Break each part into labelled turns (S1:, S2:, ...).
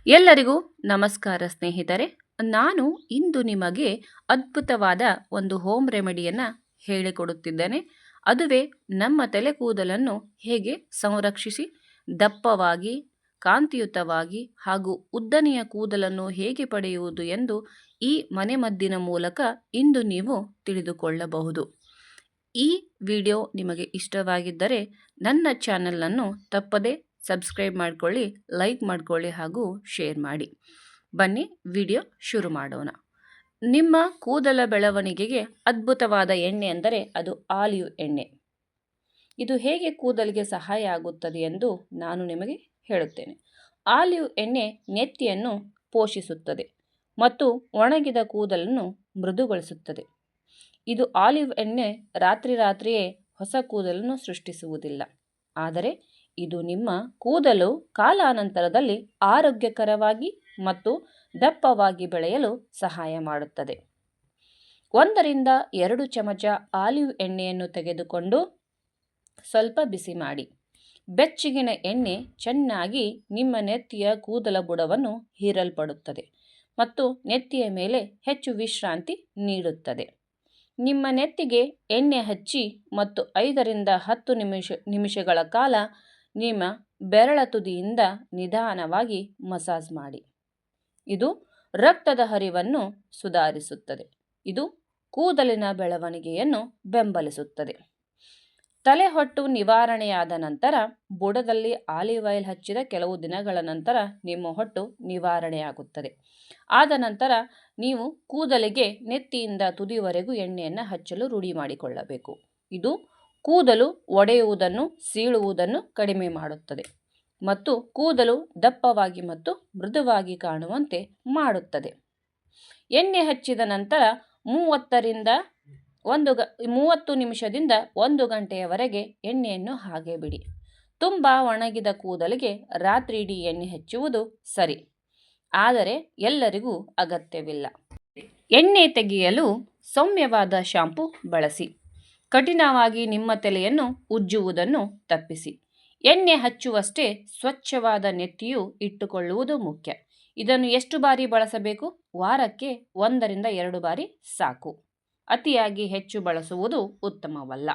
S1: ಎಲ್ಲರಿಗೂ ನಮಸ್ಕಾರ ಸ್ನೇಹಿತರೆ. ನಾನು ಇಂದು ನಿಮಗೆ ಅದ್ಭುತವಾದ ಒಂದು ಹೋಮ್ ರೆಮಿಡಿಯನ್ನು ಹೇಳಿಕೊಡುತ್ತಿದ್ದೇನೆ. ಅದುವೇ ನಮ್ಮ ತಲೆ ಕೂದಲನ್ನು ಹೇಗೆ ಸಂರಕ್ಷಿಸಿ ದಪ್ಪವಾಗಿ, ಕಾಂತಿಯುತವಾಗಿ ಹಾಗೂ ಉದ್ದನೆಯ ಕೂದಲನ್ನು ಹೇಗೆ ಪಡೆಯುವುದು ಎಂದು ಈ ಮನೆಮದ್ದಿನ ಮೂಲಕ ಇಂದು ನೀವು ತಿಳಿದುಕೊಳ್ಳಬಹುದು. ಈ ವಿಡಿಯೋ ನಿಮಗೆ ಇಷ್ಟವಾಗಿದ್ದರೆ ನನ್ನ ಚಾನಲನ್ನು ತಪ್ಪದೇ ಸಬ್ಸ್ಕ್ರೈಬ್ ಮಾಡ್ಕೊಳ್ಳಿ, ಲೈಕ್ ಮಾಡ್ಕೊಳ್ಳಿ ಹಾಗೂ ಶೇರ್ ಮಾಡಿ. ಬನ್ನಿ ವಿಡಿಯೋ ಶುರು ಮಾಡೋಣ. ನಿಮ್ಮ ಕೂದಲ ಬೆಳವಣಿಗೆಗೆ ಅದ್ಭುತವಾದ ಎಣ್ಣೆ ಅಂದರೆ ಅದು ಆಲಿವ್ ಎಣ್ಣೆ. ಇದು ಹೇಗೆ ಕೂದಲಿಗೆ ಸಹಾಯ ಆಗುತ್ತದೆ ಎಂದು ನಾನು ನಿಮಗೆ ಹೇಳುತ್ತೇನೆ. ಆಲಿವ್ ಎಣ್ಣೆ ನೆತ್ತಿಯನ್ನು ಪೋಷಿಸುತ್ತದೆ ಮತ್ತು ಒಣಗಿದ ಕೂದಲನ್ನು ಮೃದುಗೊಳಿಸುತ್ತದೆ. ಇದು ಆಲಿವ್ ಎಣ್ಣೆ ರಾತ್ರಿಯೇ ಹೊಸ ಕೂದಲನ್ನು ಸೃಷ್ಟಿಸುವುದಿಲ್ಲ, ಆದರೆ ಇದು ನಿಮ್ಮ ಕೂದಲು ಕಾಲಾನಂತರದಲ್ಲಿ ಆರೋಗ್ಯಕರವಾಗಿ ಮತ್ತು ದಪ್ಪವಾಗಿ ಬೆಳೆಯಲು ಸಹಾಯ ಮಾಡುತ್ತದೆ. 1-2 ಚಮಚ ಆಲಿವ್ ಎಣ್ಣೆಯನ್ನು ತೆಗೆದುಕೊಂಡು ಸ್ವಲ್ಪ ಬಿಸಿ ಮಾಡಿ. ಬೆಚ್ಚಗಿನ ಎಣ್ಣೆ ಚೆನ್ನಾಗಿ ನಿಮ್ಮ ನೆತ್ತಿಯ ಕೂದಲ ಬುಡವನ್ನು ಹೀರಲ್ಪಡುತ್ತದೆ ಮತ್ತು ನೆತ್ತಿಯ ಮೇಲೆ ಹೆಚ್ಚು ವಿಶ್ರಾಂತಿ ನೀಡುತ್ತದೆ. ನಿಮ್ಮ ನೆತ್ತಿಗೆ ಎಣ್ಣೆ ಹಚ್ಚಿ ಮತ್ತು 5-10 ನಿಮಿಷಗಳ ಕಾಲ ನಿಮ್ಮ ಬೆರಳ ತುದಿಯಿಂದ ನಿಧಾನವಾಗಿ ಮಸಾಜ್ ಮಾಡಿ. ಇದು ರಕ್ತದ ಹರಿವನ್ನು ಸುಧಾರಿಸುತ್ತದೆ. ಇದು ಕೂದಲಿನ ಬೆಳವಣಿಗೆಯನ್ನು ಬೆಂಬಲಿಸುತ್ತದೆ. ತಲೆಹೊಟ್ಟು ನಿವಾರಣೆಯಾದ ನಂತರ ಬುಡದಲ್ಲಿ ಆಲಿವ್ ಆಯಿಲ್ ಹಚ್ಚಿದ ಕೆಲವು ದಿನಗಳ ನಂತರ ನಿಮ್ಮ ಹೊಟ್ಟು ನಿವಾರಣೆಯಾಗುತ್ತದೆ. ಆದ ನಂತರ ನೀವು ಕೂದಲಿಗೆ ನೆತ್ತಿಯಿಂದ ತುದಿವರೆಗೂ ಎಣ್ಣೆಯನ್ನು ಹಚ್ಚಲು ರೂಢಿ ಮಾಡಿಕೊಳ್ಳಬೇಕು. ಇದು ಕೂದಲು ಒಡೆಯುವುದನ್ನು, ಸೀಳುವುದನ್ನು ಕಡಿಮೆ ಮಾಡುತ್ತದೆ ಮತ್ತು ಕೂದಲು ದಪ್ಪವಾಗಿ ಮತ್ತು ಮೃದುವಾಗಿ ಕಾಣುವಂತೆ ಮಾಡುತ್ತದೆ. ಎಣ್ಣೆ ಹಚ್ಚಿದ ನಂತರ 30 ನಿಮಿಷದಿಂದ 1 ಗಂಟೆಯವರೆಗೆ ಎಣ್ಣೆಯನ್ನು ಹಾಗೆ ಬಿಡಿ. ತುಂಬ ಒಣಗಿದ ಕೂದಲಿಗೆ ರಾತ್ರಿ ಇಡೀ ಎಣ್ಣೆ ಹಚ್ಚುವುದು ಸರಿ, ಆದರೆ ಎಲ್ಲರಿಗೂ ಅಗತ್ಯವಿಲ್ಲ. ಎಣ್ಣೆ ತೆಗೆಯಲು ಸೌಮ್ಯವಾದ ಶಾಂಪೂ ಬಳಸಿ. ಕಠಿಣವಾಗಿ ನಿಮ್ಮ ತಲೆಯನ್ನು ಉಜ್ಜುವುದನ್ನು ತಪ್ಪಿಸಿ. ಎಣ್ಣೆ ಹಚ್ಚುವಷ್ಟೇ ಸ್ವಚ್ಛವಾದ ನೆತ್ತಿಯು ಇಟ್ಟುಕೊಳ್ಳುವುದು ಮುಖ್ಯ. ಇದನ್ನು ಎಷ್ಟು ಬಾರಿ ಬಳಸಬೇಕು? ವಾರಕ್ಕೆ 1-2 ಬಾರಿ ಸಾಕು. ಅತಿಯಾಗಿ ಹೆಚ್ಚು ಬಳಸುವುದು ಉತ್ತಮವಲ್ಲ.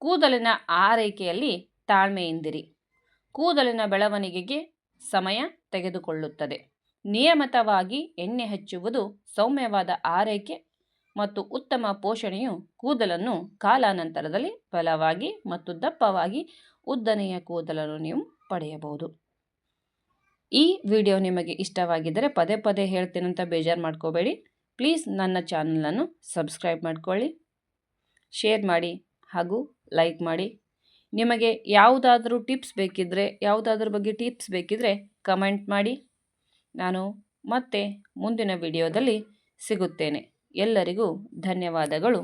S1: ಕೂದಲಿನ ಆರೈಕೆಯಲ್ಲಿ ತಾಳ್ಮೆಯಿಂದಿರಿ. ಕೂದಲಿನ ಬೆಳವಣಿಗೆಗೆ ಸಮಯ ತೆಗೆದುಕೊಳ್ಳುತ್ತದೆ. ನಿಯಮಿತವಾಗಿ ಎಣ್ಣೆ ಹಚ್ಚುವುದು, ಸೌಮ್ಯವಾದ ಆರೈಕೆ ಮತ್ತು ಉತ್ತಮ ಪೋಷಣೆಯು ಕೂದಲನ್ನು ಕಾಲಾನಂತರದಲ್ಲಿ ಬಲವಾಗಿ ಮತ್ತು ದಪ್ಪವಾಗಿ ಉದ್ದನೆಯ ಕೂದಲನ್ನು ನೀವು ಪಡೆಯಬಹುದು. ಈ ವಿಡಿಯೋ ನಿಮಗೆ ಇಷ್ಟವಾಗಿದ್ದರೆ ಪದೇ ಹೇಳ್ತೇನಂತ ಬೇಜಾರು ಮಾಡ್ಕೋಬೇಡಿ. ಪ್ಲೀಸ್ ನನ್ನ ಚಾನಲನ್ನು ಸಬ್ಸ್ಕ್ರೈಬ್ ಮಾಡ್ಕೊಳ್ಳಿ, ಶೇರ್ ಮಾಡಿ ಹಾಗೂ ಲೈಕ್ ಮಾಡಿ. ನಿಮಗೆ ಯಾವುದಾದ್ರೂ ಯಾವುದಾದ್ರ ಬಗ್ಗೆ ಟಿಪ್ಸ್ ಬೇಕಿದ್ದರೆ ಕಮೆಂಟ್ ಮಾಡಿ. ನಾನು ಮತ್ತೆ ಮುಂದಿನ ವಿಡಿಯೋದಲ್ಲಿ ಸಿಗುತ್ತೇನೆ. ಎಲ್ಲರಿಗೂ ಧನ್ಯವಾದಗಳು.